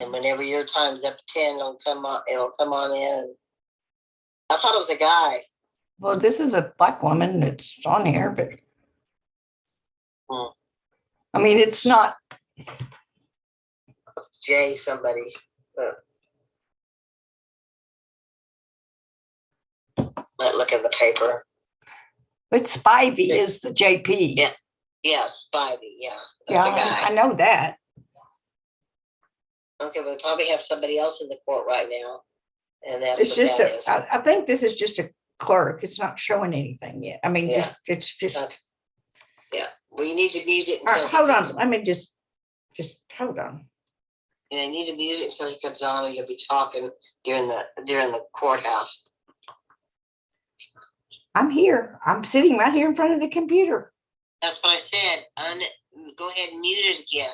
And whenever your time's up to 10, it'll come on in. I thought it was a guy. Well, this is a black woman that's on here, but I mean, it's not. Jay somebody. Might look at the paper. But Spivey is the JP. Yeah. Yeah, Spivey. Yeah. Yeah, I know that. Okay, we probably have somebody else in the court right now. And that's it's just I think this is just a clerk. It's not showing anything yet. I mean, it's just. Yeah, we need to mute it. Hold on. Let me just hold on. And I need to mute it until he comes on, or you'll be talking during the courthouse. I'm here. I'm sitting right here in front of the computer. That's what I said. Go ahead and mute it again.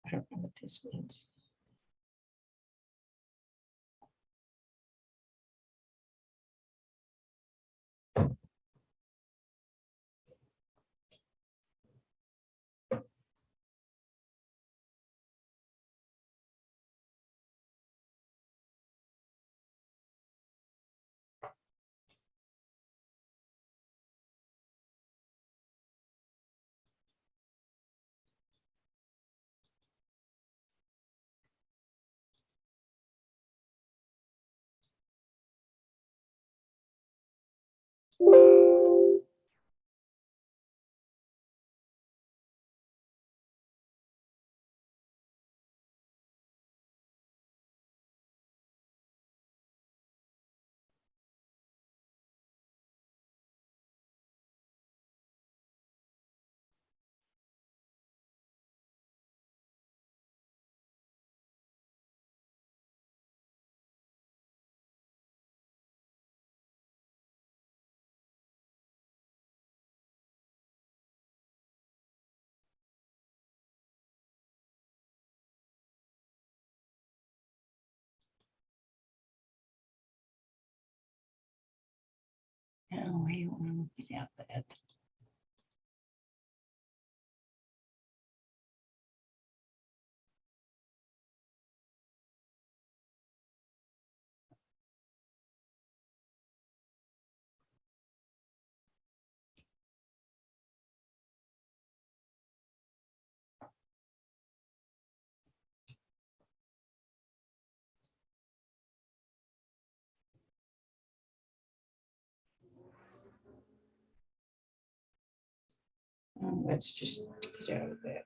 I don't know what this means. No, he don't want to get out that. Let's just get out of that.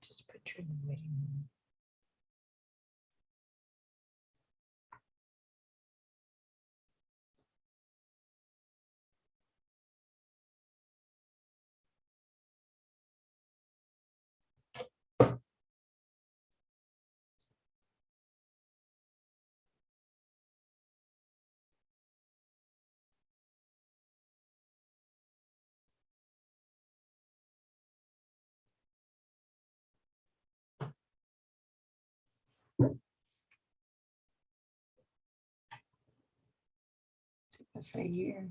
Just put you in the waiting room. I say year.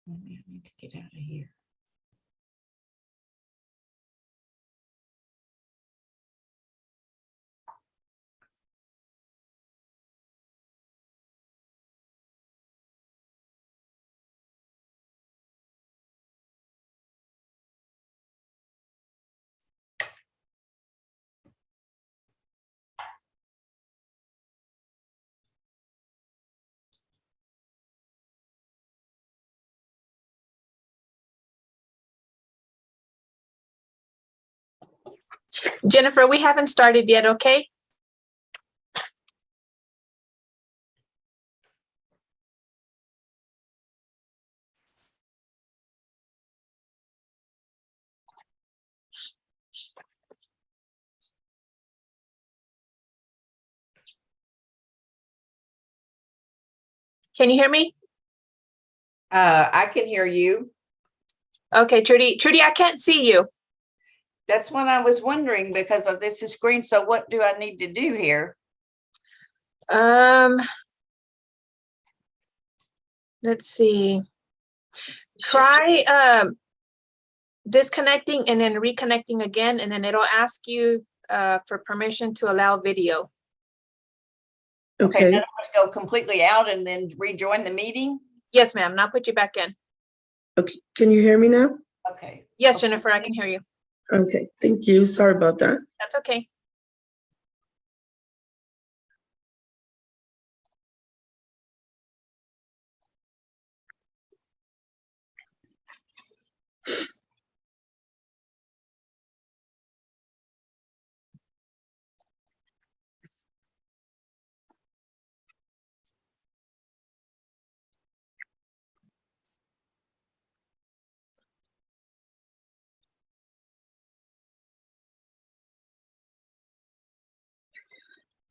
Maybe I need to get out of here. Jennifer, we haven't started yet, okay? Can you hear me? I can hear you. Okay, Trudy. Trudy, I can't see you. That's what I was wondering because of this is screen. So what do I need to do here? Let's see. Try disconnecting and then reconnecting again, and then it'll ask you for permission to allow video. Okay, Okay. now let's go completely out and then rejoin the meeting. Yes, ma'am. Now put you back in. Okay. Can you hear me now? Okay. Yes, Okay. Jennifer, I can hear you. Okay. Thank you. Sorry about that. That's okay.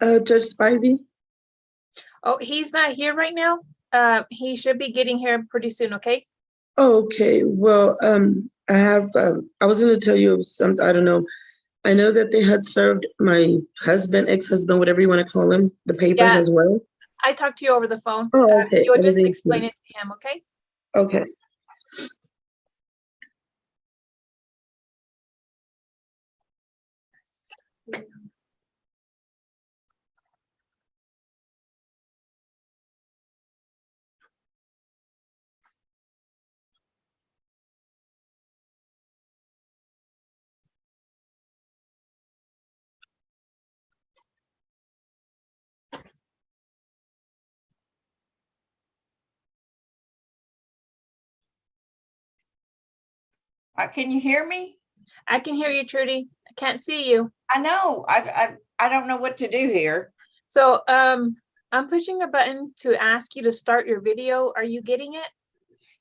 Judge Spivey. Oh, he's not here right now. He should be getting here pretty soon, okay? Oh, okay. Well, I was going to tell you something. I don't know. I know that they had served my husband, ex-husband, whatever you want to call him, the papers Yeah. as well. I talked to you over the phone. Oh, okay. You'll just Everything's explain good. it to him, okay? Okay. Can you hear me? I can hear you, Trudy. I can't see you. I know. I don't know what to do here. So I'm pushing a button to ask you to start your video. Are you getting it?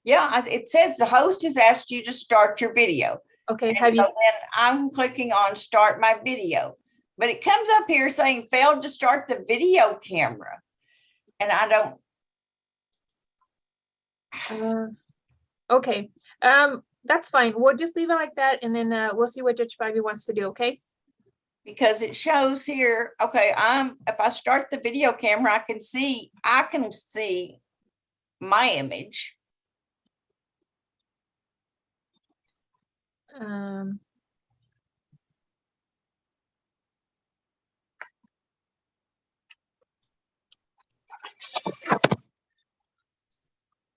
Yeah, it says the host has asked you to start your video. Okay, And have you? so then I'm clicking on start my video, but it comes up here saying failed to start the video camera. And I don't, Okay, that's fine. We'll just leave it like that, and then we'll see what Judge Spivey wants to do. Okay. because it shows here, okay, if I start the video camera, I can see my image.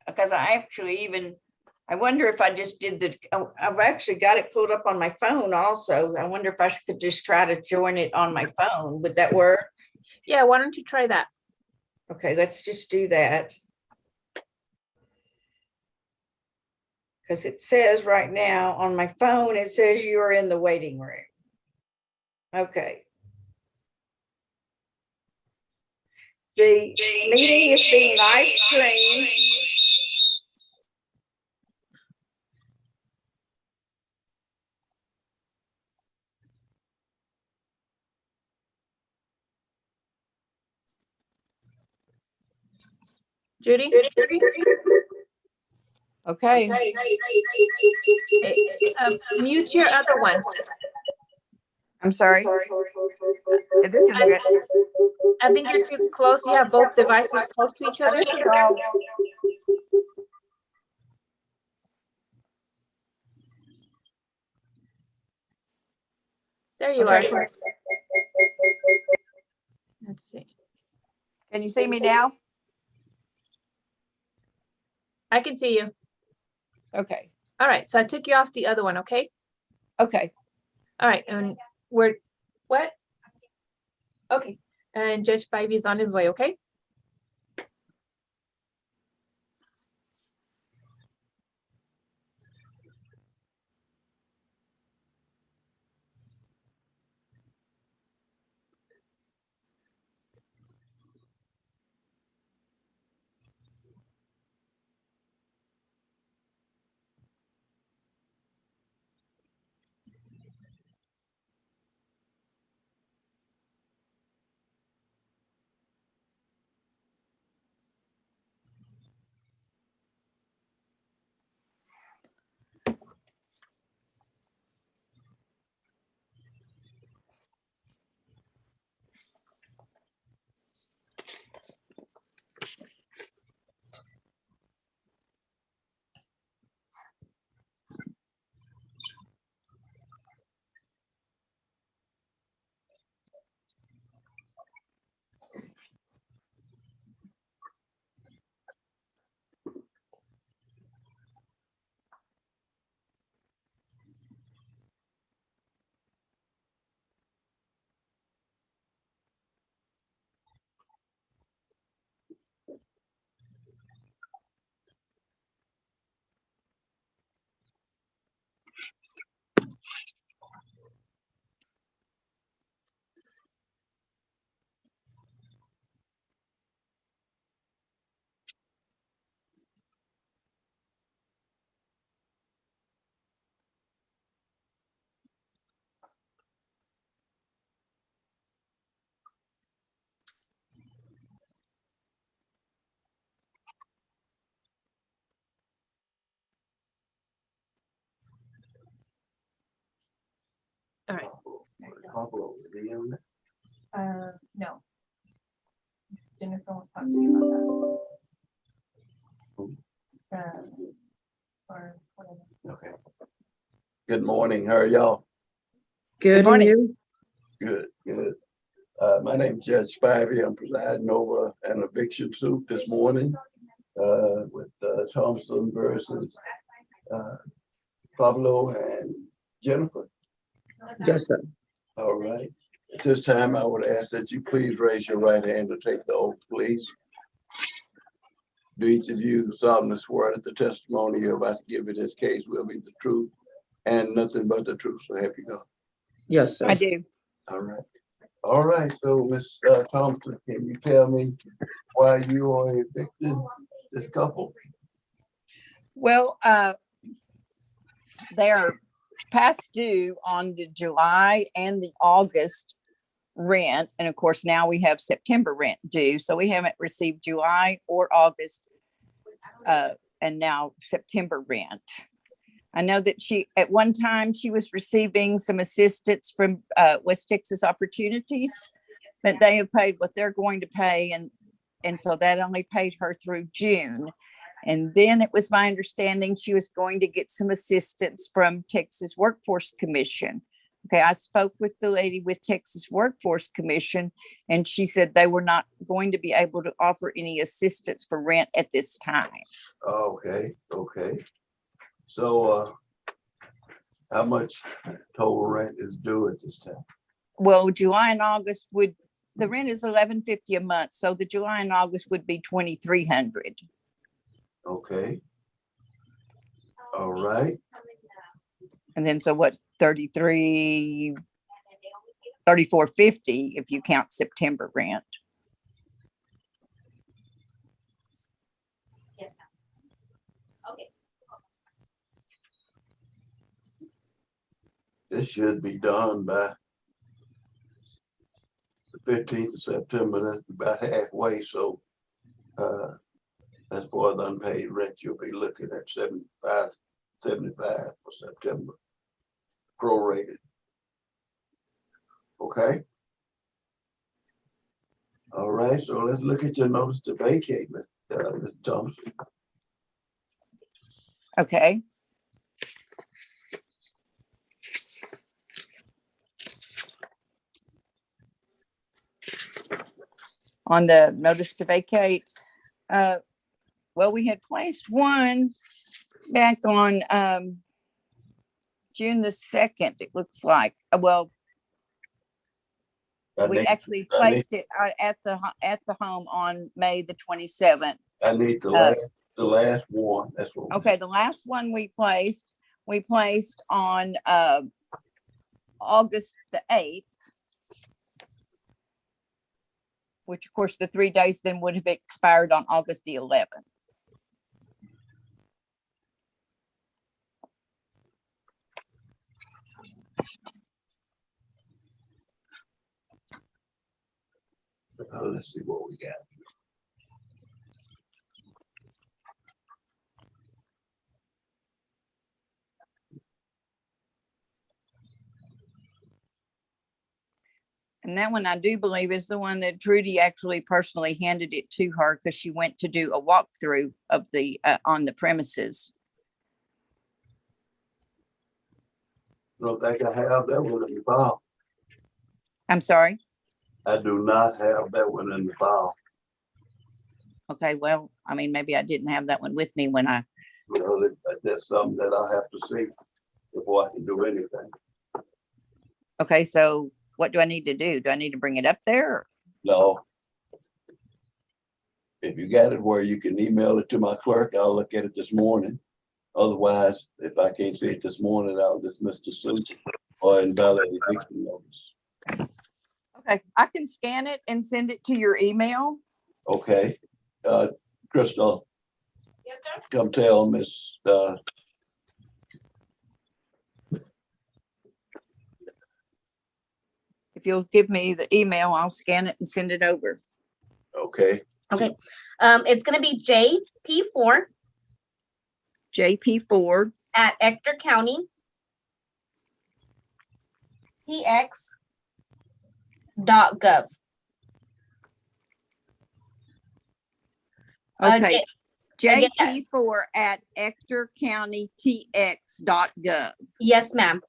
Because I wonder if I just did I've actually got it pulled up on my phone also. I wonder if I could just try to join it on my phone. Would that work? Yeah, why don't you try that? Okay, let's just do that. Because it says right now on my phone, it says you are in the waiting room. Okay. The meeting is being live streamed. Judy? Okay. Mute your other one. I'm sorry. This is good. I think you're too close. You have both devices close to each other. There you are. Let's see. Can you see me now? I can see you. Okay. All right. So I took you off the other one. Okay. Okay. All right. And what? Okay. And Judge Spivey is on his way. Okay. All right. No. Jennifer was talking to you about that. Okay. Good morning. How are y'all? Good, and morning. you? Good, good. My name is Judge Spivey. I'm presiding over an eviction suit this morning with Thompson versus Pablo and Jennifer. Yes, sir. All right. At this time, I would ask that you please raise your right hand to take the oath, please. Do each of you solemnly swear that the testimony you're about to give in this case will be the truth, and nothing but the truth, so help you God. Yes, sir. I do. All right. All right, so Ms. Thompson, can you tell me why you are evicting this couple? Well, they're past due on the July and the August rent. And of course, now we have September rent due. So we haven't received July or August and now September rent. I know that at one time, she was receiving some assistance from West Texas Opportunities, but they have paid what they're going to pay. And so that only paid her through June. And then it was my understanding she was going to get some assistance from Texas Workforce Commission. Okay, I spoke with the lady with Texas Workforce Commission, and she said they were not going to be able to offer any assistance for rent at this time. Okay, okay. So how much total rent is due at this time? Well, July and August the rent is $11.50 a month, so the July and August would be $2,300. Okay. All right. And then so what, $34.50 if you count September rent. This should be done by the 15th of September. That's about halfway. So that's for the unpaid rent. You'll be looking at 75 for September, prorated. Okay. All right. So let's look at your notice to vacate, Ms. Thompson. Okay. On the notice to vacate, well, we had placed one back on June the 2nd, it looks like. Well, we actually placed it at the home on May the 27th. I need the last one. That's what. Okay, the last one we placed on August the 8th, which of course the 3 days then would have expired on August the 11th. Let's see what we got. And that one I do believe is the one that Trudy actually personally handed it to her because she went to do a walkthrough of the on the premises. I don't think I have that one in the file. I'm sorry. I do not have that one in the file. Okay, well, I mean, maybe I didn't have that one with me when I. You know, that's something that I have to see before I can do anything. Okay, so what do I need to do? Do I need to bring it up there? No. If you got it where you can email it to my clerk, I'll look at it this morning. Otherwise, if I can't see it this morning, I'll dismiss the suit or invalid eviction notice. Okay, I can scan it and send it to your email. Okay. Crystal, Yes, sir. come tell Miss If you'll give me the email, I'll scan it and send it over. okay. Okay, it's gonna be JP4 JP Ford at Ector County TX.gov. Okay, again, JP4 at ectorcountytx.gov. Yes, ma'am.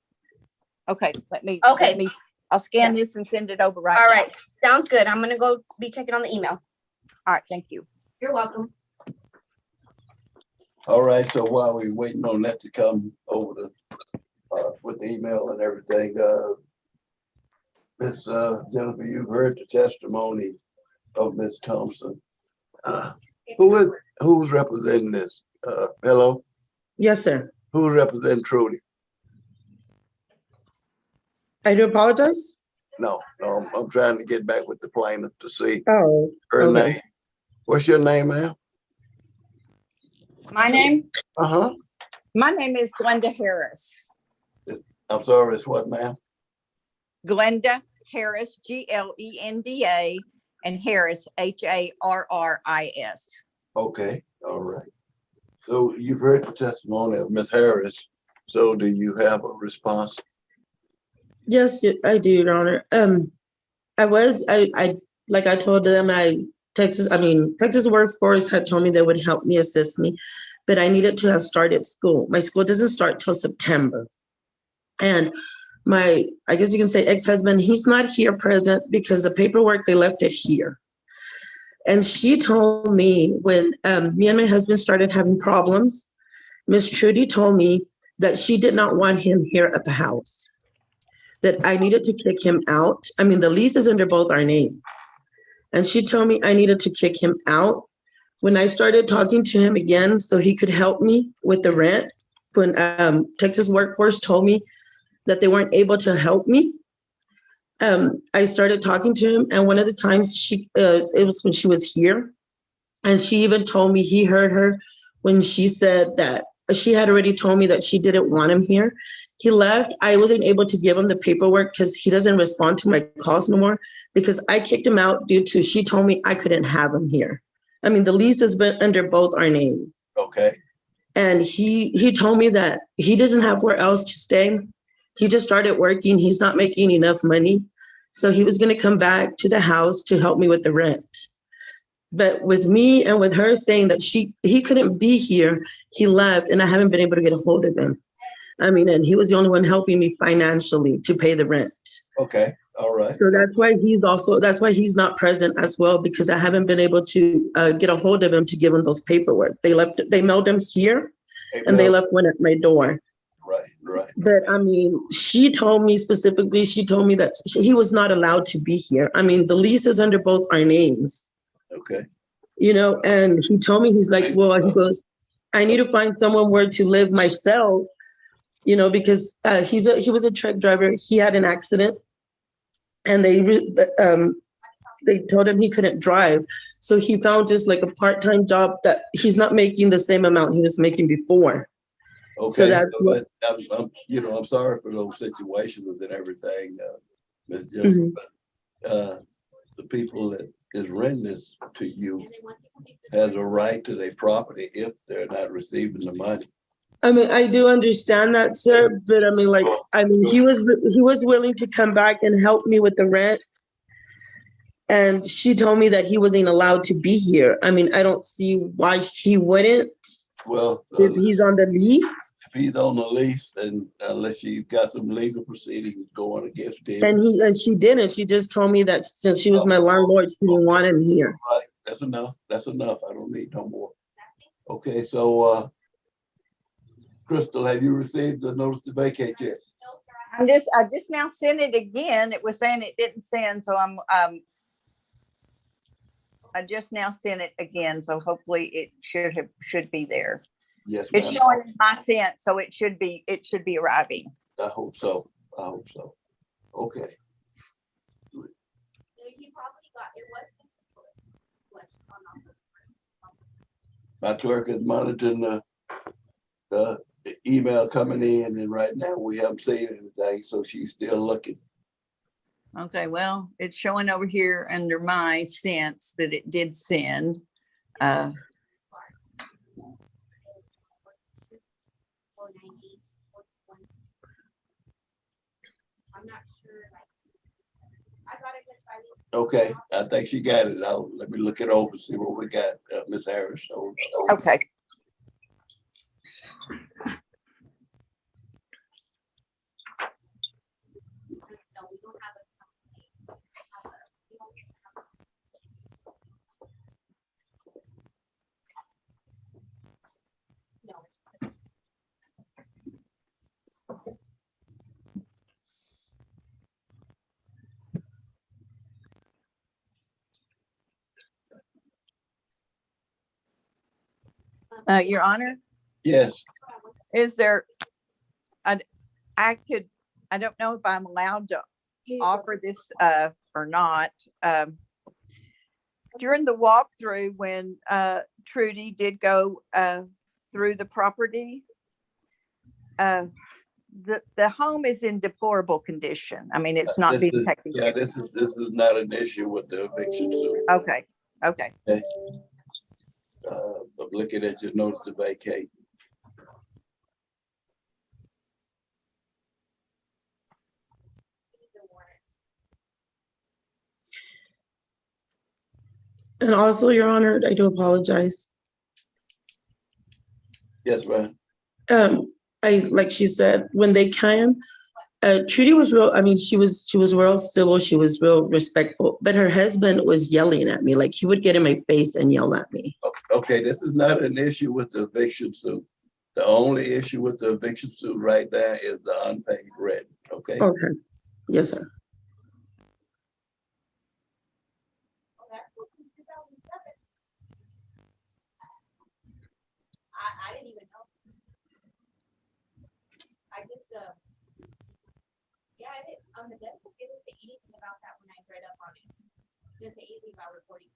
Okay, let me, Okay. I'll scan this and send it over right now. All right, sounds good. I'm gonna go be checking on the email. All right, thank you. You're welcome. All right, so while we waiting on that to come over to with the email and everything, Miss Jennifer, you've heard the testimony of Miss Thompson. Who's representing this? Hello, Yes, sir. who's representing Trudy? I do apologize. No, I'm trying to get back with the plaintiff to see Oh, her okay. name. What's your name, ma'am? My name? Uh-huh. My name is Glenda Harris. I'm sorry, it's what, ma'am? Glenda Harris, Glenda, and Harris, Harris. Okay, all right. So you've heard the testimony of Ms. Harris. So do you have a response? Yes, I do, Your Honor. I like I told them, Texas Workforce had told me they would help me, assist me, but I needed to have started school. My school doesn't start till September. And my, I guess you can say ex-husband, he's not here present because the paperwork, they left it here. And she told me when me and my husband started having problems, Miss Trudy told me that she did not want him here at the house, that I needed to kick him out. I mean, the lease is under both our names. And she told me I needed to kick him out. When I started talking to him again so he could help me with the rent, when Texas Workforce told me that they weren't able to help me, I started talking to him. And one of the times it was when she was here. And she even told me he heard her when she said that she had already told me that she didn't want him here. He left. I wasn't able to give him the paperwork because he doesn't respond to my calls no more because I kicked him out due to, she told me I couldn't have him here. I mean, the lease has been under both our names. Okay. And he told me that he doesn't have where else to stay. He just started working. He's not making enough money. So he was going to come back to the house to help me with the rent. But with me and with her saying that he couldn't be here, he left and I haven't been able to get a hold of him. I mean, and he was the only one helping me financially to pay the rent. Okay. All right. So that's why he's not present as well, because I haven't been able to get a hold of him to give him those paperwork. They mailed them here and they left one at my door. Right. But I mean, she told me that he was not allowed to be here. I mean, the lease is under both our names. Okay. And he told me, he's like, well, he goes, I need to find somewhere where to live myself, because he was a truck driver. He had an accident and they told him he couldn't drive. So he found just like a part-time job that he's not making the same amount he was making before. Okay. So that's what, I'm sorry for those situations and everything, Ms. Jennifer, but the people that is renting this to you has a right to their property if they're not receiving the money. I mean, I do understand that, sir, but I mean, he was willing to come back and help me with the rent. And she told me that he wasn't allowed to be here. I mean, I don't see why he wouldn't. Well, if he's on the lease. If he's on the lease, then unless you've got some legal proceedings going against him. And she didn't. She just told me that since she was my landlord, she didn't want him here. Right. That's enough. I don't need no more. Okay, so Crystal, have you received the notice to vacate yet? I just now sent it again. It was saying it didn't send, so I just now sent it again, so hopefully it should be there. Yes, It's ma'am. showing in my sent, so it should be arriving. I hope so. Okay. My clerk is monitoring the email coming in, and right now we haven't seen anything, so she's still looking. Okay, well, it's showing over here under my sense that it did send. Okay, I think she got it. Let me look it over, see what we got, Ms. Harris. Okay. Your Honor, Yes. is there, I could I don't know if I'm allowed to offer this or not. During the walkthrough, when Trudy did go through the property, the home is in deplorable condition. I mean, it's not being taken care This is not an issue with the eviction suit. of. Okay, okay. I'm looking at your notice to vacate. And also, Your Honor, I do apologize. Yes, ma'am. Like she said, when they came, Trudy was real, I mean, she was real civil, she was real respectful, but her husband was yelling at me, like he would get in my face and yell at me. Okay, this is not an issue with the eviction suit. The only issue with the eviction suit right there is the unpaid rent, okay? Okay, yes, sir. I didn't even know. I just, yeah, I did, on the desk, it didn't say anything about that when I read up on it. It didn't say anything about reporting.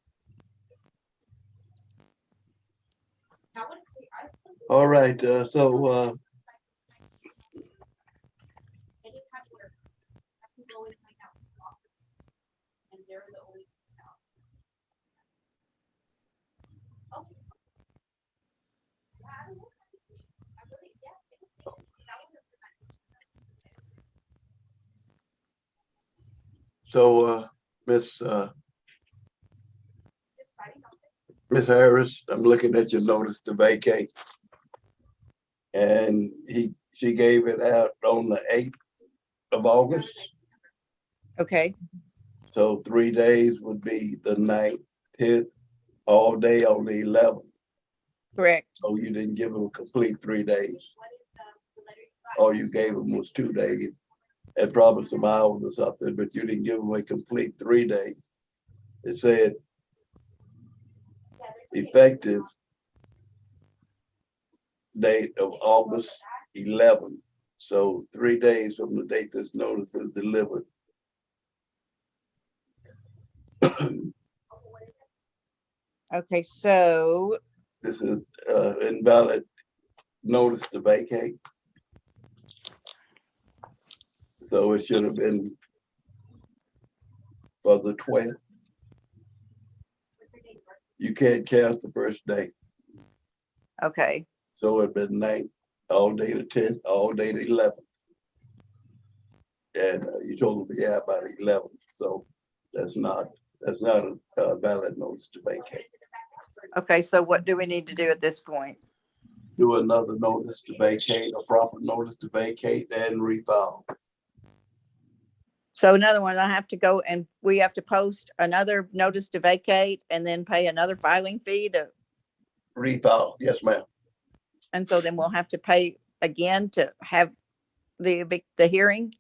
I wouldn't say, All right, so anytime where I can go in my house, and they're the only. Okay. Yeah, I don't know. I really, yeah. That was so Miss Harris, I'm looking at your notice to vacate. And she gave it out on the 8th of August. Okay, So 3 days would be the 9th, 10th, all day on the 11th. correct. So you didn't give them a complete 3 days. All you gave them was 2 days and probably some hours or something, but you didn't give them a complete 3 days. It said effective date of August 11th. So 3 days from the date this notice is delivered. Okay, so This is invalid notice to vacate. So it should have been for the 12th. You can't count the first day. okay, So it'd been 9th, all day the 10th, all day the 11th. And you told them, yeah, about 11th. So that's not a valid notice to vacate. okay. So what do we need to do at this point? Do another notice to vacate, a proper notice to vacate and refile. So another one, I have to go and we have to post another notice to vacate and then pay another filing fee to, Refile, yes, ma'am. and so then we'll have to pay again to have the hearing.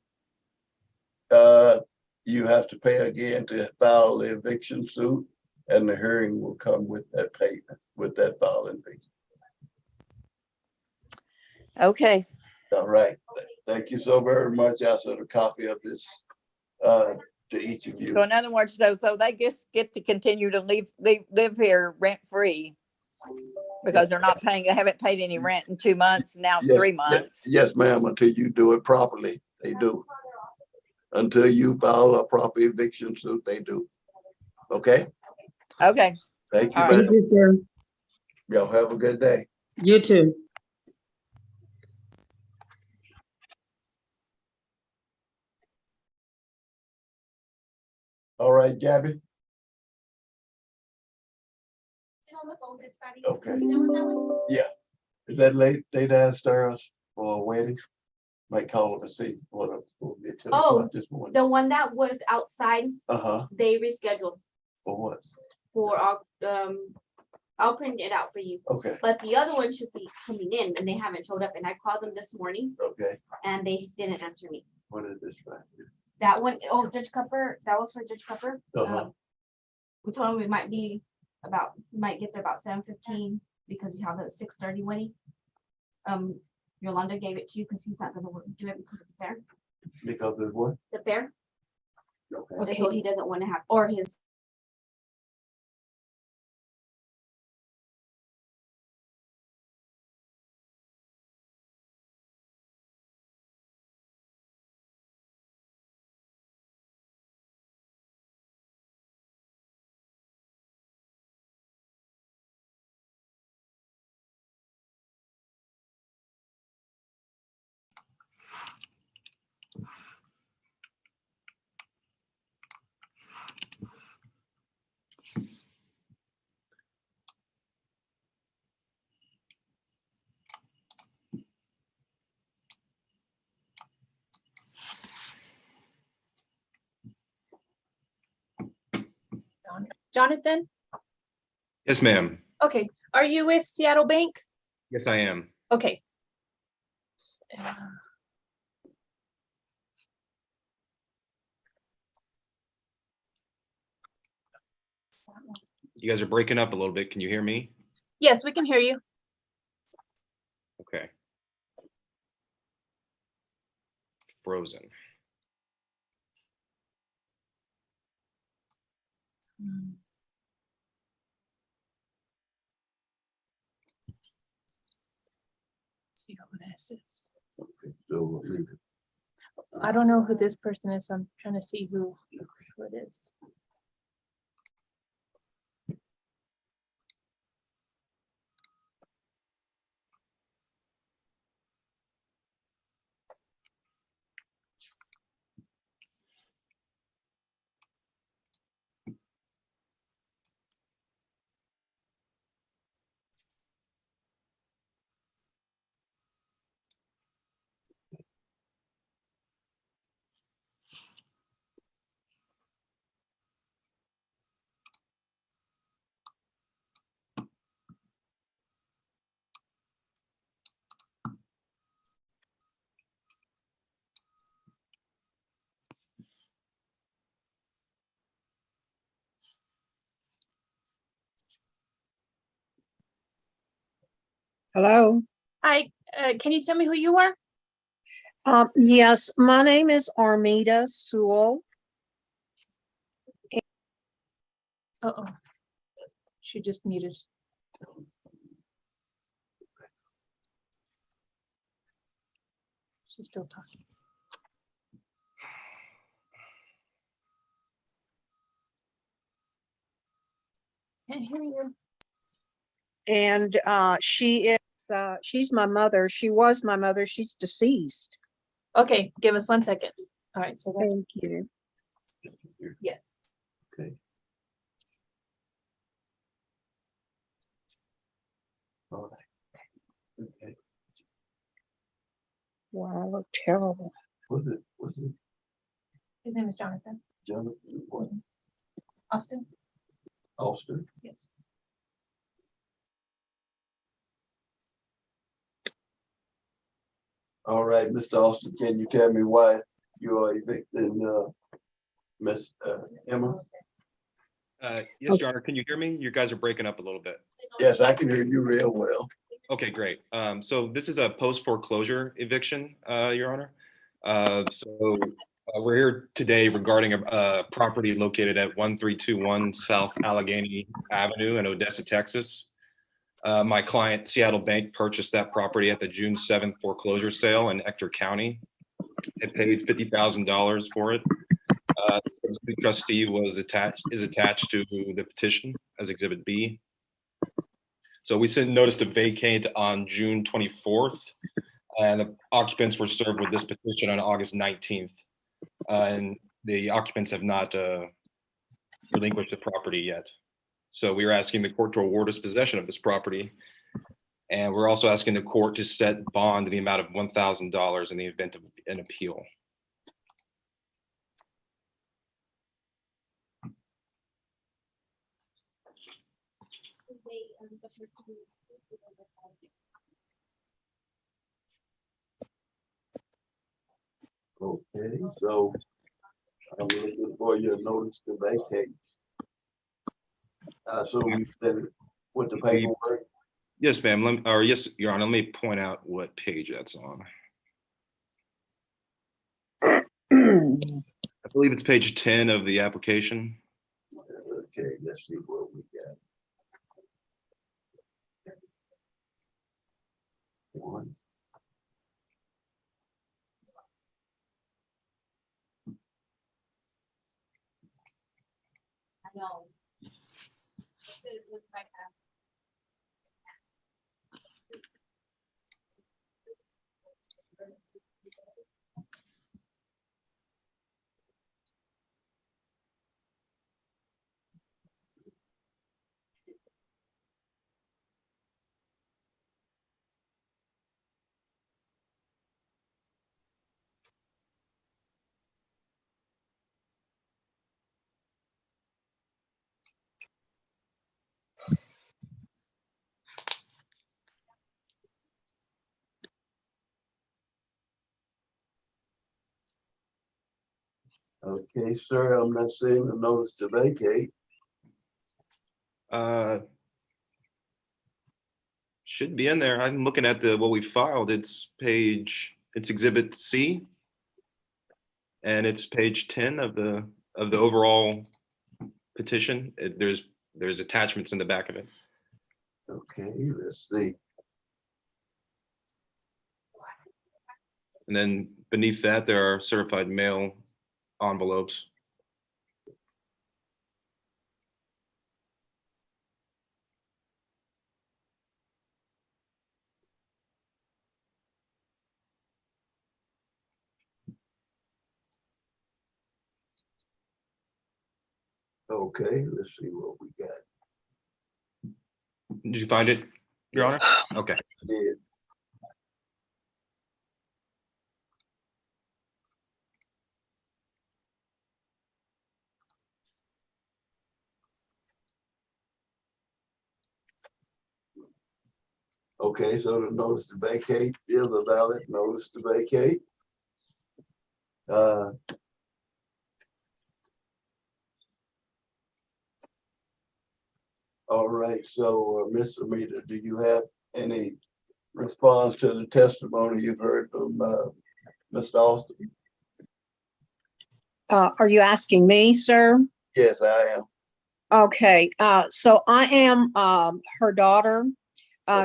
You have to pay again to file the eviction suit, and the hearing will come with that payment, with that filing fee. Okay, All right, thank you so very much. I sent a copy of this to each of you. so in other words, so they just get to continue to live here rent free. Because they're not paying, they haven't paid any rent in 2 months, now Yes, 3 months. Yes, ma'am, until you do it properly, they do. Until you file a proper eviction suit, they do. Okay, Okay, thank you. All right. Thank you, sir. Y'all have a good day. You too. All right, Gabby. on the phone, it's Friday. Okay. You know what that one? Yeah. Is that late? They downstairs for a wedding? Might call to see what I'm supposed to get to. Oh, This morning. The one that was outside, Uh-huh. they rescheduled For what? for I'll print it out for you. Okay, But the other one should be coming in and they haven't showed up. And I called them this morning okay. and they didn't answer me. What is this right here? That one, oh, Judge Cupper, that was for Judge Cupper. Uh-huh. We told him we might get there about 7:15 because we have a 6:30 wedding. Yolanda gave it to you because he's not gonna do it because of the fair. Because of what? The fair. Okay. And so he doesn't want to have, or his. Jonathan? Yes, ma'am. Okay, are you with Seattle Bank? Yes, I am. Okay. You guys are breaking up a little bit. Can you hear me? Yes, we can hear you. Okay. Frozen. See who this is. Okay, so we'll leave it. I don't know who this person is, so I'm trying to see who it is. Hello. Hi, can you tell me who you are? Yes, my name is Armida Sewell. Uh-oh. She just muted. She's still talking. Can't hear you. And she's my mother. She was my mother. She's deceased. Okay, give us 1 second. All right, so that's, Thank you. yes. Okay. All right. Okay. Wow, I look terrible. Was it His name is Jonathan Jonathan, what, Austin. Austin? Yes. All right, Mr. Austin, can you tell me why you are evicting, Miss, Emma? Yes, Your Honor. Can you hear me? You guys are breaking up a little bit. Yes, I can hear you real well. Okay, great. So this is a post foreclosure eviction, Your Honor. We're here today regarding a property located at 1321 South Allegheny Avenue in Odessa, Texas. My client, Seattle Bank, purchased that property at the June 7th foreclosure sale in Ector County. It paid $50,000 for it. The substitute trustee is attached to the petition as Exhibit B. So we sent notice to vacate on June 24th, and the occupants were served with this petition on August 19th. And the occupants have not relinquished the property yet. So we are asking the court to award us possession of this property. And we're also asking the court to set bond in the amount of $1,000 in the event of an appeal. Okay, so I'm looking for your notice to vacate. So you did it with the paperwork. Yes, ma'am. Yes, Your Honor. Let me point out what page that's on. I believe it's page 10 of the application. Okay, let's see what we got. One. I know. It looks like that. Okay, sir, I'm not seeing the notice to vacate. Should be in there. I'm looking at what we filed. It's exhibit C. And it's page 10 of the overall petition. There's attachments in the back of it. Okay, let's see. And then beneath that, there are certified mail envelopes. Okay, let's see what we got. Did you find it, Your Honor? Okay. Yeah. Okay, so the notice to vacate is a valid notice to vacate. All right, so Mr. Meter, do you have any response to the testimony you've heard from Mr. Austin? Are you asking me, sir? Yes, I am. Okay, so I am her daughter.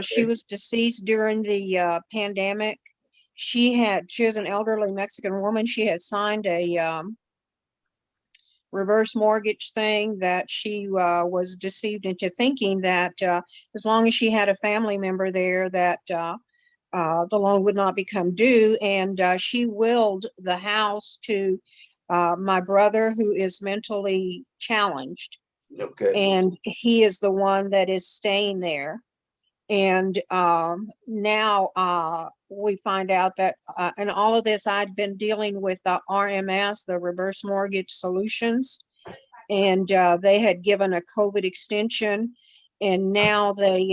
She Okay. was deceased during the pandemic. She was an elderly Mexican woman. She had signed a reverse mortgage thing that she was deceived into thinking that as long as she had a family member there that the loan would not become due. And she willed the house to my brother, who is mentally challenged. Okay. And he is the one that is staying there. And now we find out that in all of this, I'd been dealing with the RMS, the Reverse Mortgage Solutions, and they had given a COVID extension. And now they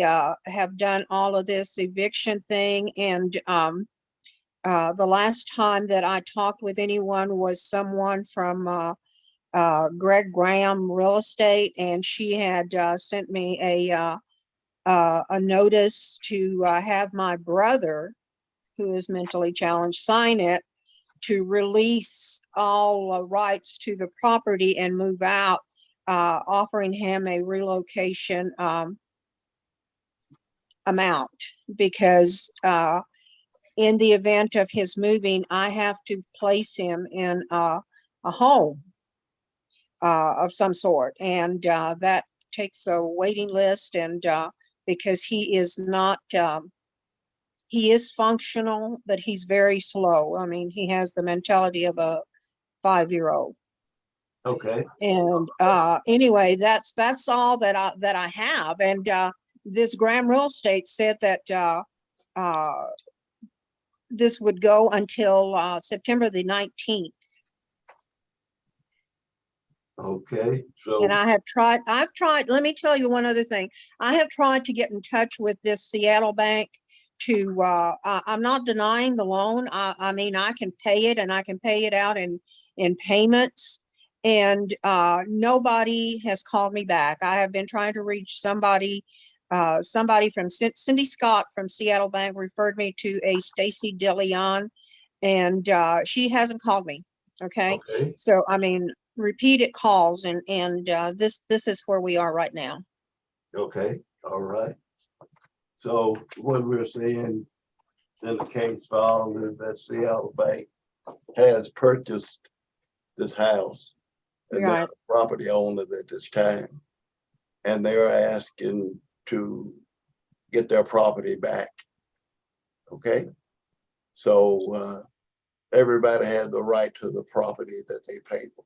have done all of this eviction thing. And the last time that I talked with anyone was someone from Greg Graham Real Estate, and she had sent me a notice to have my brother, who is mentally challenged, sign it to release all rights to the property and move out, offering him a relocation amount, because in the event of his moving, I have to place him in a home of some sort, and that takes a waiting list, and because he is not, he is functional, but he's very slow. I mean, he has the mentality of a 5-year-old. Okay. And anyway, that's all that I have. And this Graham Real Estate said that this would go until September the 19th. Okay, so. And I've tried, let me tell you one other thing. I have tried to get in touch with this Seattle bank to, I'm not denying the loan. I mean, I can pay it, and I can pay it out in payments. And nobody has called me back. I have been trying to reach somebody from Cindy Scott from Seattle Bank referred me to a Stacy DeLeon, and she hasn't called me. Okay, Okay, so I mean, repeated calls and this is where we are right now. okay, all right. So what we're saying in the case file is that Seattle Bank has purchased this house. And they're Right. the property owner at this time. And they're asking to get their property back. Okay? So everybody has the right to the property that they paid for.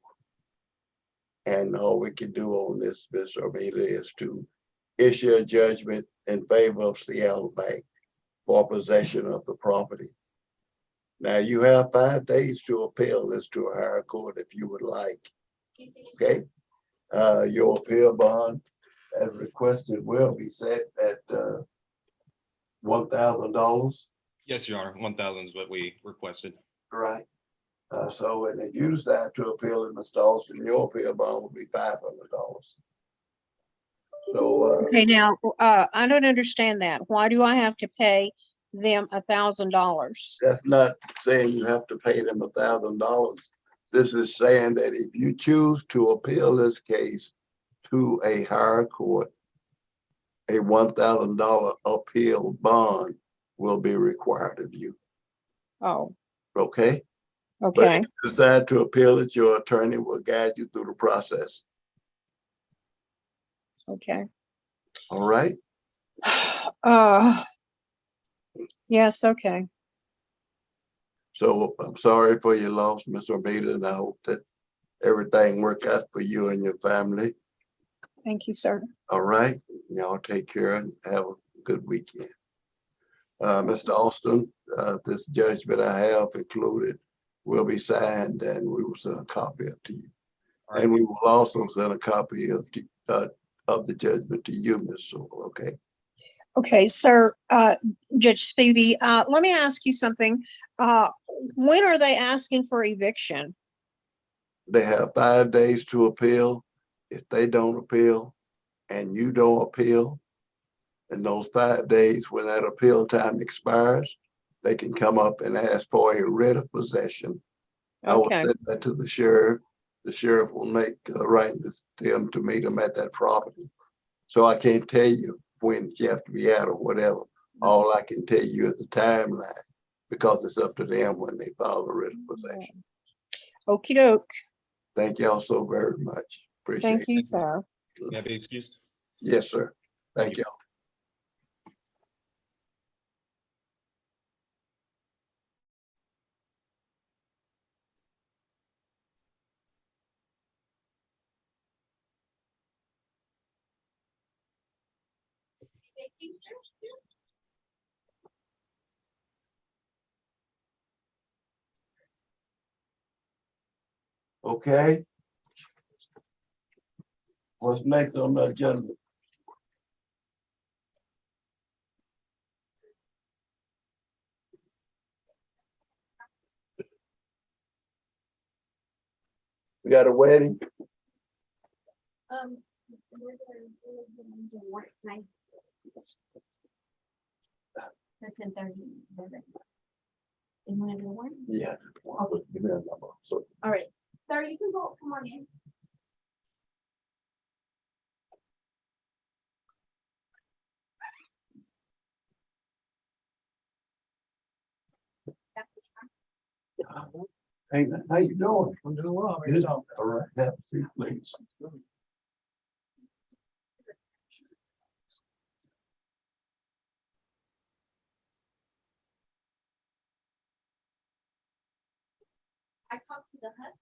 And all we can do on this, Mr. Armita, is to issue a judgment in favor of Seattle Bank for possession of the property. Now you have 5 days to appeal this to a higher court if you would like. Okay? Your appeal bond as requested will be set at $1,000. Yes, Your Honor, 1,000 is what we requested. Right. So when you decide to appeal it, Mr. Austin, your appeal bond will be $500. So Okay, now, I don't understand that. Why do I have to pay them $1,000? that's not saying you have to pay them $1,000. This is saying that if you choose to appeal this case to a higher court, a $1,000 appeal bond will be required of you. Oh, Okay? But okay. if you decide to appeal it, your attorney will guide you through the process. Okay. All right? Yes, okay. So I'm sorry for your loss, Ms. Armita, and I hope that everything work out for you and your family. Thank you, sir. All right? Y'all take care and have a good weekend. Mr. Austin, this judgment I have included will be signed and we will send a copy up to you. All right. And we will also send a copy of the judgment to you, Ms. Sewell, okay? Okay, sir, Judge Spivey, let me ask you something. When are they asking for eviction? They have 5 days to appeal. If they don't appeal and you don't appeal, in those 5 days when that appeal time expires, they can come up and ask for a writ of possession. I will Okay, send that to the sheriff. The sheriff will make arrangements to them to meet them at that property. So I can't tell you when you have to be out or whatever. All I can tell you is the timeline because it's up to them when they file the writ of possession. okey doke. Thank y'all so very much. Appreciate Thank it. you, sir. May I be excused? Yes, sir. Thank y'all. Okay. What's next on the agenda? We got a wedding. That's 10:30. You want to do one? Yeah. Give me a number. So All right, sir, you can go, come on in. hey, how you doing? I'm doing well. Good. All right, have a seat, please. I talked to the fiance.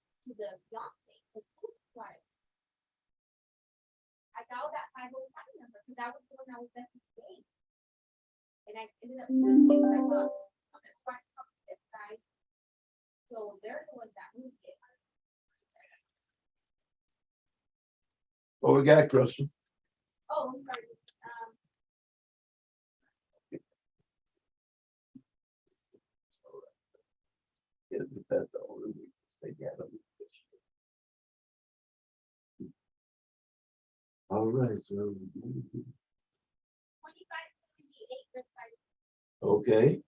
I dialed that 505 number because that was the one I was best today. And I ended up doing things I thought, okay, so I talked to this guy. So they're the ones that moved it. What we got, Kristen? Oh, I'm sorry. Yeah, that's the only week they got them. All right, so. 2578. Okay.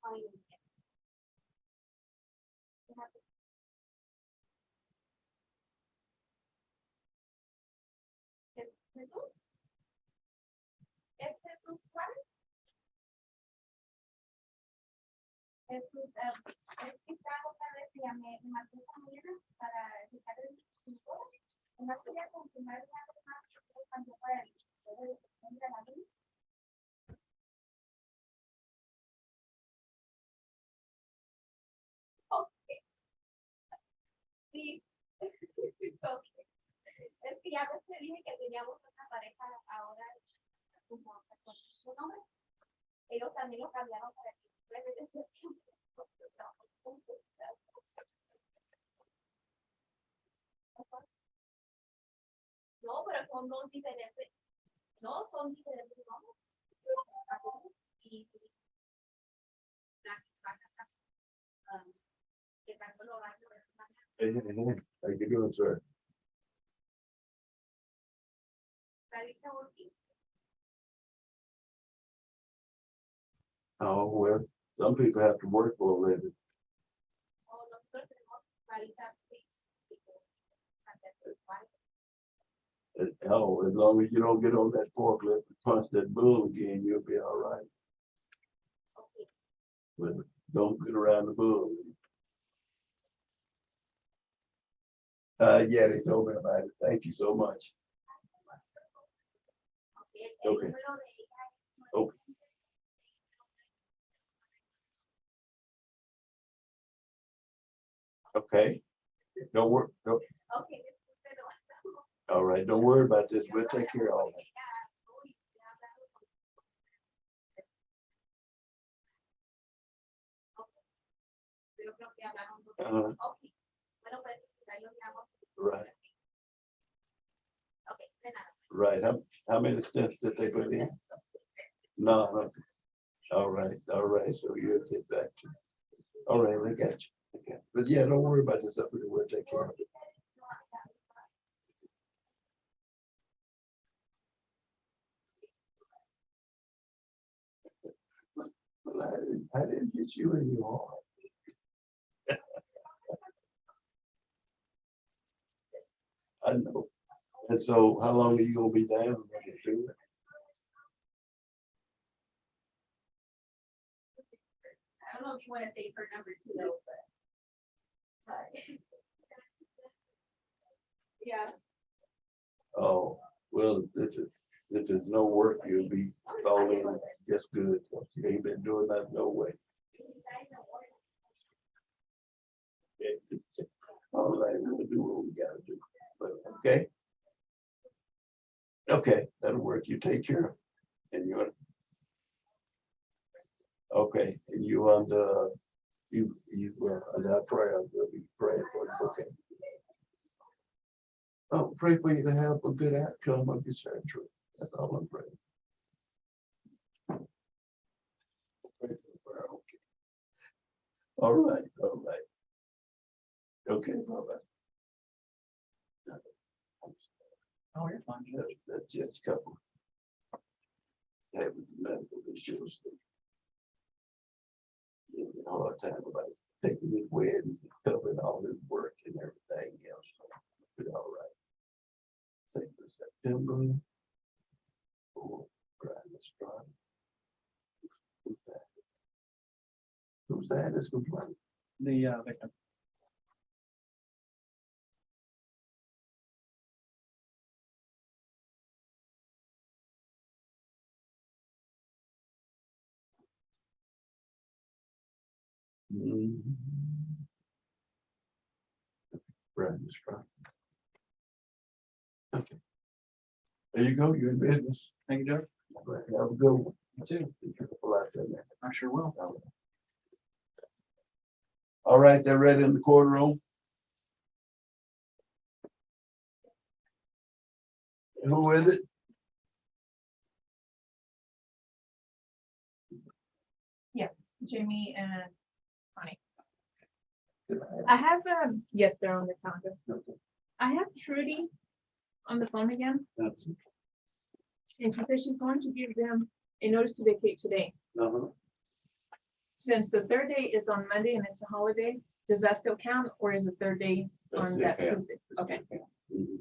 finding it. You have to- ¿Es Jesús? ¿Es Jesús Suárez? Jesús, es que está otra vez, ya me marcó esta mañana para fijar el cinturón. Una quería confirmar una vez más cuando fue el de la luz. Ok. Sí. Ok. Es que ya ves que dije que teníamos una pareja ahora como con su nombre. Ellos también lo cambiaron para que desde septiembre. No, pero son dos diferentes. No, son diferentes nombres. Y que tanto lo van a ver. How you doing, sir? Clarisa Ortiz. Oh, well, some people have to work for a living. O nosotros tenemos Clarisa Ortiz. Oh, as long as you don't get on that forklift and punch that bull again, you'll be all right. Okay. But don't get around the bull. Yeah, they told me about it. Thank you so much. Okay. Okay. Okay. Don't worry. Don't, Okay. all right, don't worry about this. We'll take care of all that. Right. Okay, de nada. Right. How many steps did they put in? No. No. All right. So you'll get back to. All right, I got you. Okay. But yeah, don't worry about this up there. We'll take care of it. Well, I didn't get you in your heart. I know. And so how long are you gonna be down when you do it? I don't know if you want to say for number two though, but. Yeah. Oh, well, if it's no work, you'll be falling just good. You ain't been doing that no way. All right, we'll do what we gotta do. But okay. Okay, that'll work. You take care of it. And you're okay, and you under you under prayer, we'll be praying for you. Okay. Oh, pray for you to have a good outcome of your surgery. That's all I'm praying. Pray for the prayer, okay. All right. Okay, bye-bye. Oh, you're fine. That's just a couple. Having medical issues. You know, a hard time about taking his weddings and covering all his work and everything else. But all right. Say for September. Oh, Brian's trying. Who's that? Who's that? That's complaining. The victim. Brian's trying. Okay. There you go. You're in business. Thank you, Joe. All right, have a good one. You too. Be careful out there, man. I sure will. All right, they're ready in the courtroom. Who is it? Jimmy and Connie. I have, yes, they're on the counter. I have Trudy on the phone again, That's- and she says she's going to give them a notice to vacate today. uh-huh. since the third day is on Monday and it's a holiday, does that still count, or is the third day on that That's Tuesday? Okay. Mhm.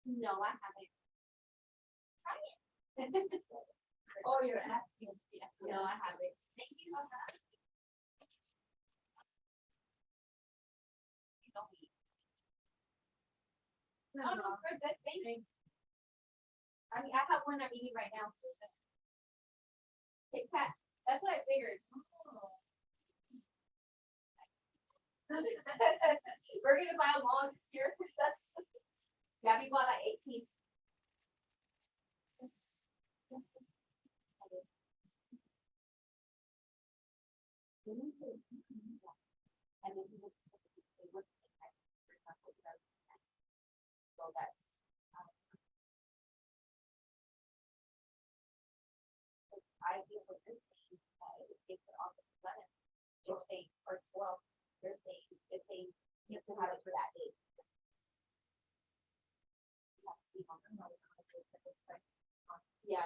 No, I haven't. Try it. Oh, you're asking. Yeah. No, I haven't. Thank you. No, no, we're good. Thank you. I mean, I have one I'm eating right now. Kit Kat. That's what I figured. We're gonna buy a log here. Gabby bought like 18. And then he was specifically working at, for example, so that's. I feel for this thing, if they put on the 11th, if they, or 12th, they're saying, if they, you have to have it for that date. Yeah.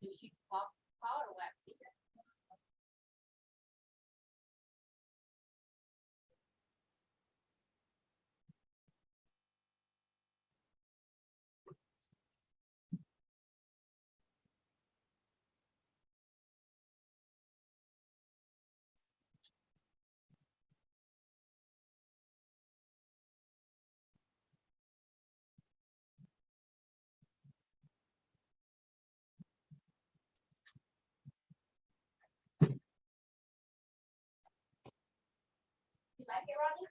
Did she pop or what? You like it, Rodney?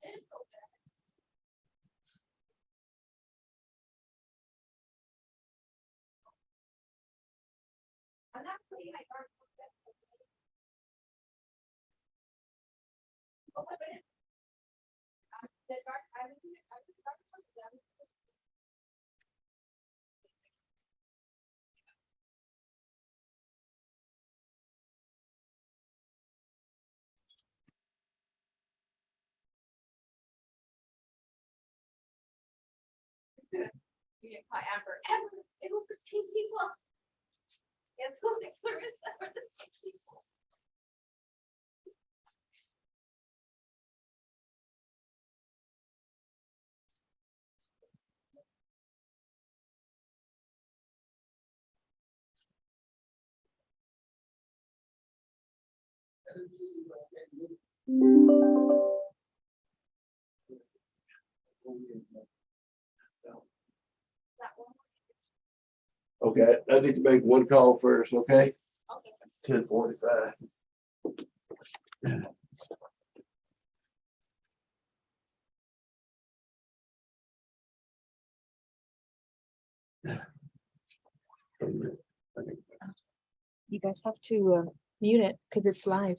It is so good. I'm not putting my dark. Oh my goodness. The dark, I was dark. You get caught Amber. Amber, it was the same people. It's so the Clarissa for the same people. That one. Okay, I need to make one call first, okay? Okay. 10:45. You guys have to mute it because it's live.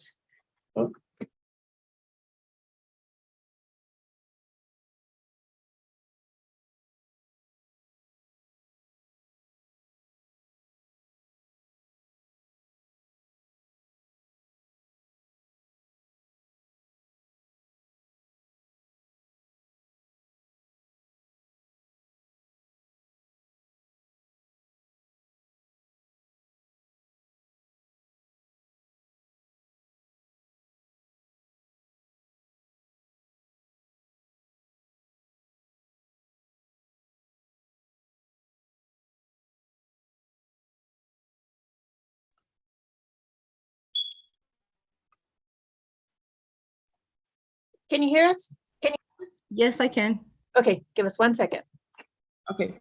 Can you hear us? Yes, I can. Okay, give us 1 second. Okay.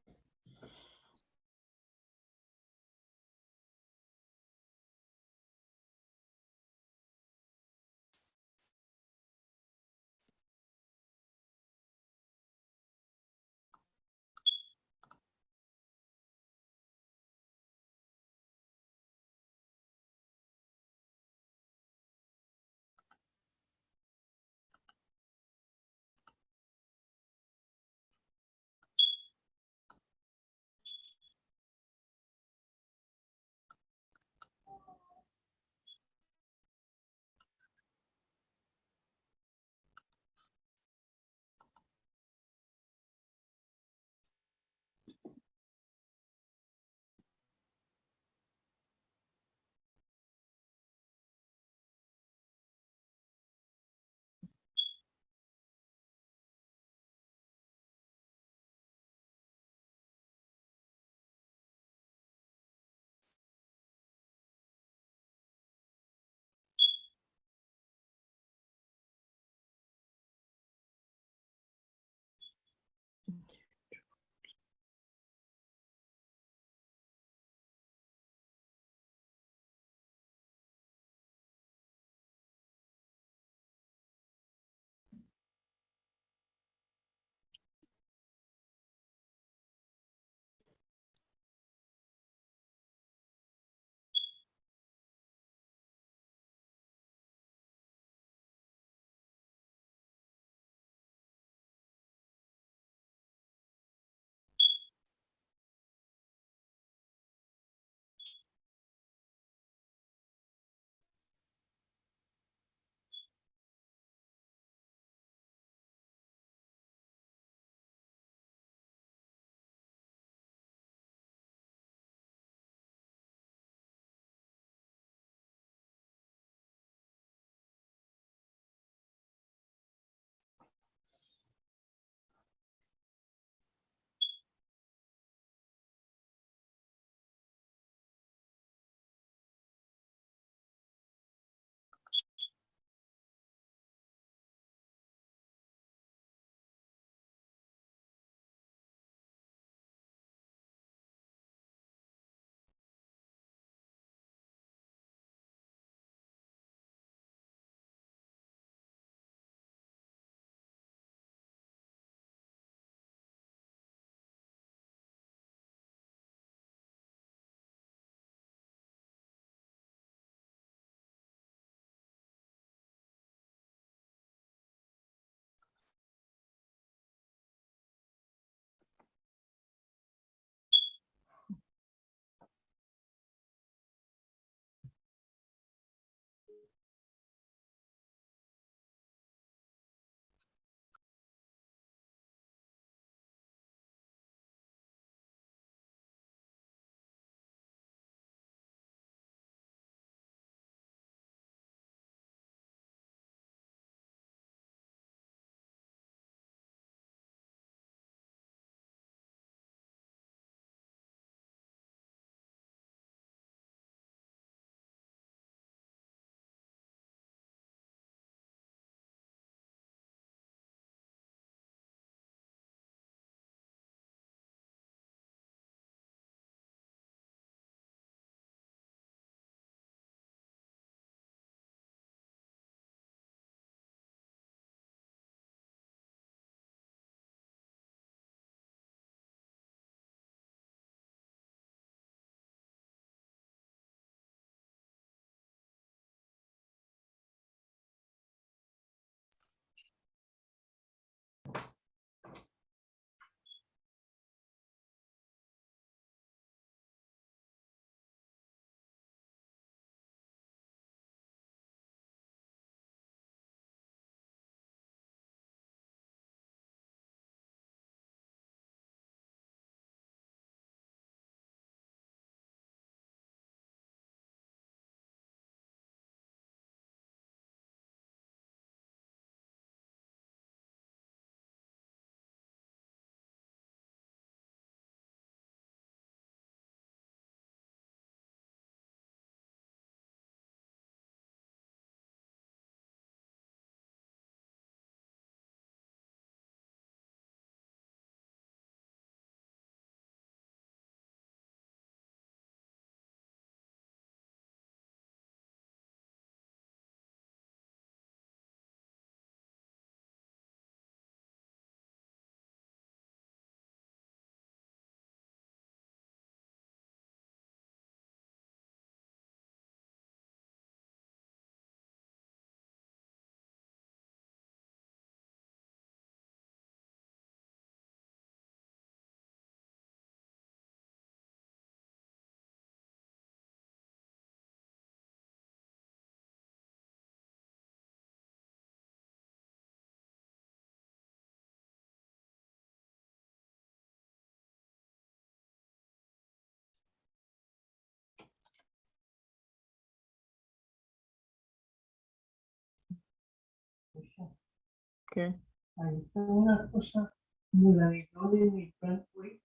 Okay. Ahí está una cosa como la de Golden y Frankway.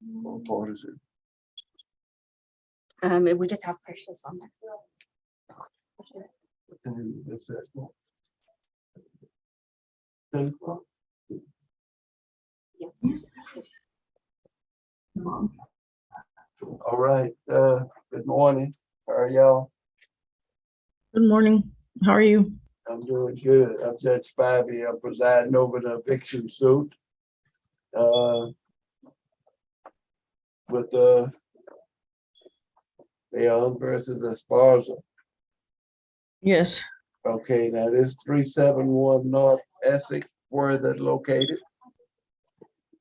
What part is it? We just have Precious on there. What time is that? 10 o'clock? All right, good morning. How are y'all? Good morning. How are you? I'm doing good. I'm Judge Spivey. I'm presiding over the eviction suit. With Leon versus Esparza. Yes. Okay, now this 371 North Essex, where is that located?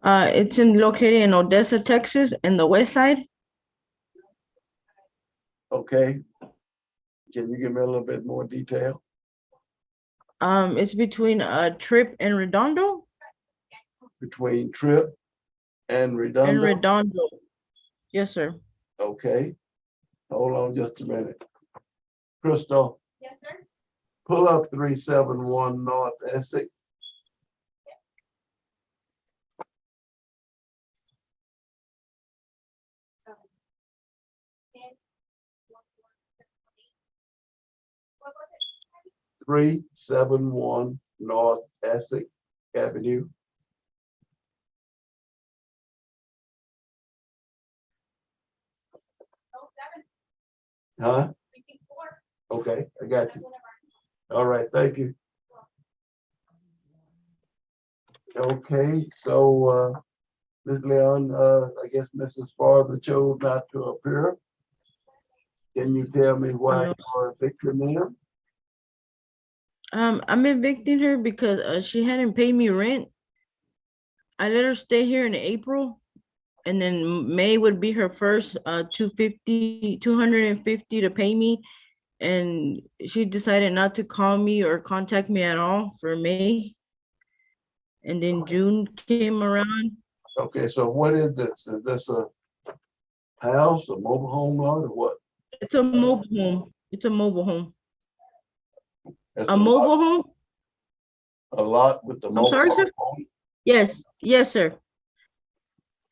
It's located in Odessa, Texas, in the west side. Okay. Can you give me a little bit more detail? It's between Trip and Redondo. Between Trip and And Redondo? Redondo. Yes, sir. Okay, hold on just a minute. Crystal, Yes, sir. pull up 371 North Essex. What was it? 371 North Essex Avenue. Oh, 7, Huh? 4. Okay, I got That's you. one of our. All right, thank you. Okay, so Ms. Leon, I guess Mrs. Farther chose not to appear. Can you tell me why No. you are evicting them? I'm evicting her because she hadn't paid me rent. I let her stay here in April, and then May would be her first 250 to pay me, and she decided not to call me or contact me at all for May. And then June came around. Okay, so what is this? Is this a house, a mobile home lot, or what? It's a mobile home. It's a mobile home. It's A mobile home? a lot with the I'm mobile sorry, sir? home. Yes, yes, sir.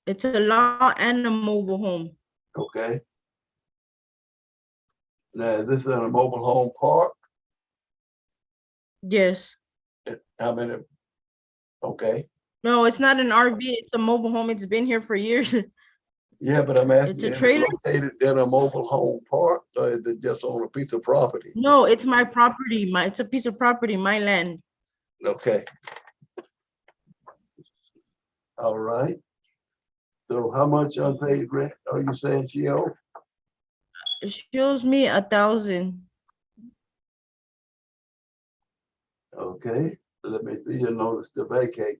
It's a lot and a mobile home. Okay. Now, this is in a mobile home park. Yes. How many? Okay, No, it's not an RV. It's a mobile home. It's been here for years. yeah, but I'm asking, It's a is it trailer. located in a mobile home park, or is it just on a piece of property? No, it's my property. It's a piece of property, my land. Okay. All right. So how much unpaid rent are you saying she owes? It shows me 1,000. Okay, let me see your notice to vacate.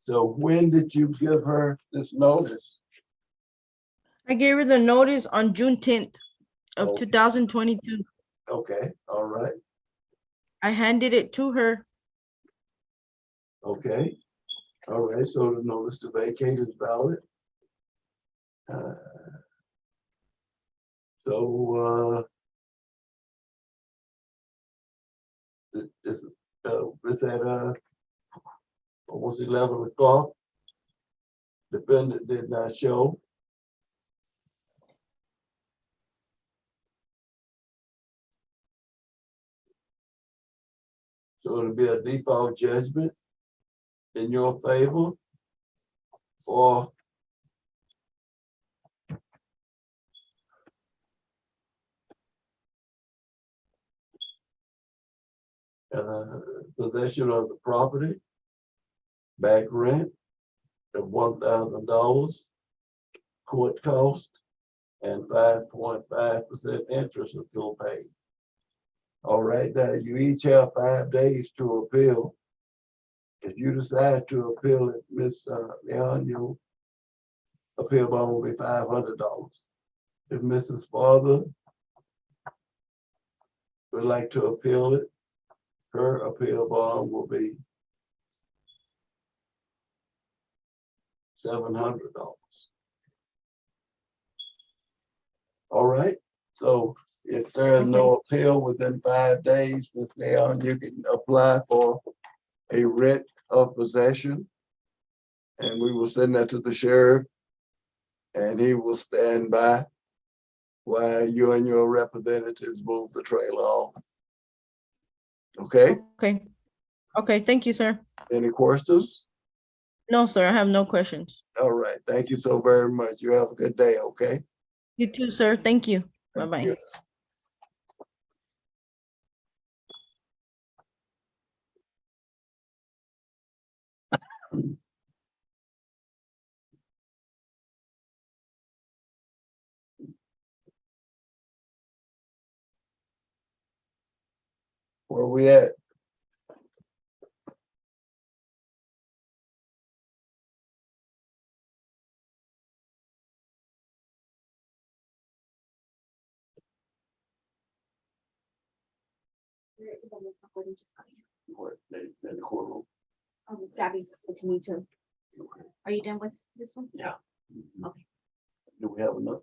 So when did you give her this notice? I gave her the notice on June 10th of Okay. 2022. Okay, all right, I handed it to her. okay. All right, so the notice to vacate is valid. So, it's at, almost 11 o'clock. Defendant did not show. So it'll be a default judgment in your favor for possession of the property, back rent of $1,000, court cost, and 5.5% interest until paid. All right, now you each have 5 days to appeal. If you decide to appeal it, Ms. Leon, your appeal bond will be $500. If Mrs. Father would like to appeal it, her appeal bond will be $700. All right, so if there is no appeal within 5 days, Ms. Leon, you can apply for a writ of possession. And we will send that to the sheriff. And he will stand by while you and your representatives move the trailer off. Okay, Okay. Okay, thank you, sir. any questions? No, sir, I have no questions. All right, thank you so very much. You have a good day, okay? You too, sir. Thank you. Thank Bye-bye. you. Where we at? In the courtroom. Gabby's switching me to. Are you done with this one? Yeah. Okay. Do we have enough?